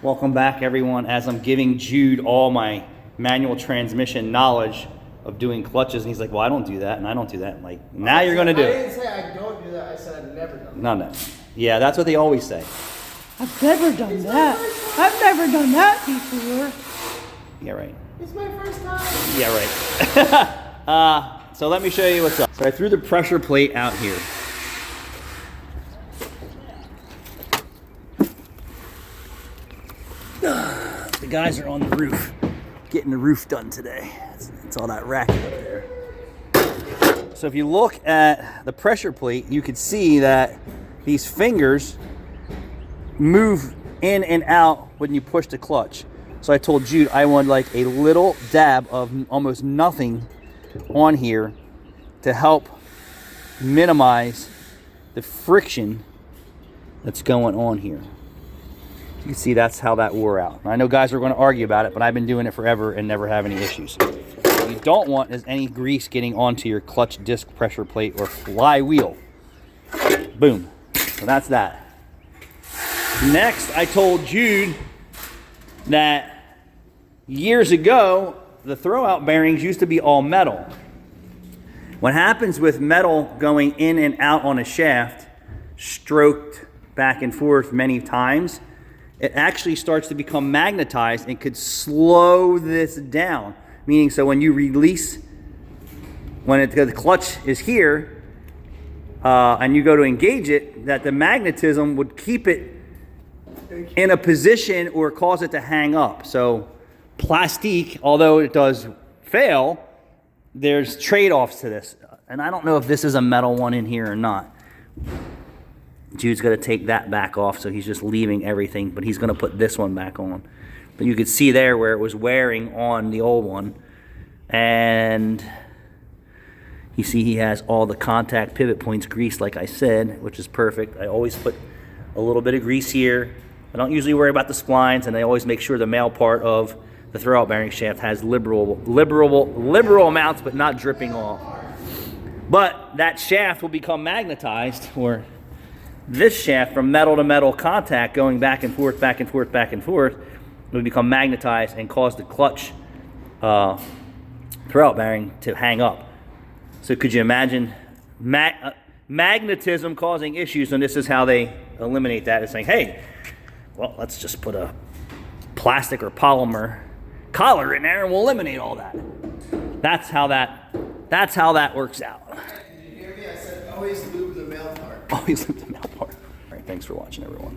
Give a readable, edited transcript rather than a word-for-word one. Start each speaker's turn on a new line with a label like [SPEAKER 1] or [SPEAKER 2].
[SPEAKER 1] Welcome back, everyone, as I'm giving Jude all my manual transmission knowledge of doing clutches, and he's like, well, I don't do that, and I don't do that. I'm like, now you're going to do
[SPEAKER 2] I
[SPEAKER 1] it.
[SPEAKER 2] didn't say I don't do that. I said I've never done that.
[SPEAKER 1] No. Yeah, that's what they always say.
[SPEAKER 3] I've never done that. I've never done that before.
[SPEAKER 1] Yeah, right.
[SPEAKER 2] It's my first time.
[SPEAKER 1] Yeah, right. So let me show you what's up. So I threw the pressure plate out here. The guys are on the roof, getting the roof done today. It's all that racket up there. So if you look at the pressure plate, you can see that these fingers move in and out when you push the clutch. So I told Jude I want like a little dab of almost nothing on here to help minimize the friction that's going on here. You can see that's how that wore out. I know guys are going to argue about it, but I've been doing it forever and never have any issues. What you don't want is any grease getting onto your clutch disc pressure plate or flywheel. Boom. So that's that. Next, I told Jude that years ago, the throwout bearings used to be all metal. What happens with metal going in and out on a shaft, stroked back and forth many times, it actually starts to become magnetized and could slow this down. Meaning, so when you release, when the clutch is here, and you go to engage it, that the magnetism would keep it in a position or cause it to hang up. So plastique, although it does fail, there's trade-offs to this. And I don't know if this is a metal one in here or not. Jude's going to take that back off, so he's just leaving everything, but he's going to put this one back on. But you could see there where it was wearing on the old one. And you see he has all the contact pivot points greased, like I said, which is perfect. I always put a little bit of grease here. I don't usually worry about the splines, and I always make sure the male part of the throwout bearing shaft has liberal amounts, but not dripping off. But that shaft will become magnetized, or this shaft from metal to metal contact going back and forth, back and forth, back and forth, will become magnetized and cause the clutch throwout bearing to hang up. So could you imagine magnetism causing issues? And this is how they eliminate that, is saying, hey, well, let's just put a plastic or polymer collar in there and we'll eliminate all that. That's how that works out.
[SPEAKER 2] Did you hear me? I said always lube the male part.
[SPEAKER 1] Always lube the male part. All right, thanks for watching, everyone.